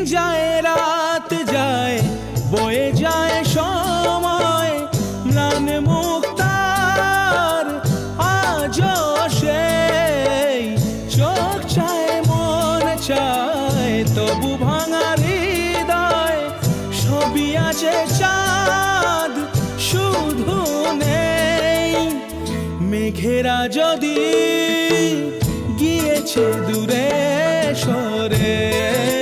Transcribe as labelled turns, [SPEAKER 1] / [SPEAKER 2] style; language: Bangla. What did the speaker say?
[SPEAKER 1] যায় রাত যায় বয়ে যায় সময় ম্লান মুক্তার আজও সেই চোখ চায় মন চায় তবু ভাঙা হৃদয় ছবি আছে চাঁদ শুধু নেই মেঘেরা যদি গিয়েছে দূরে সরে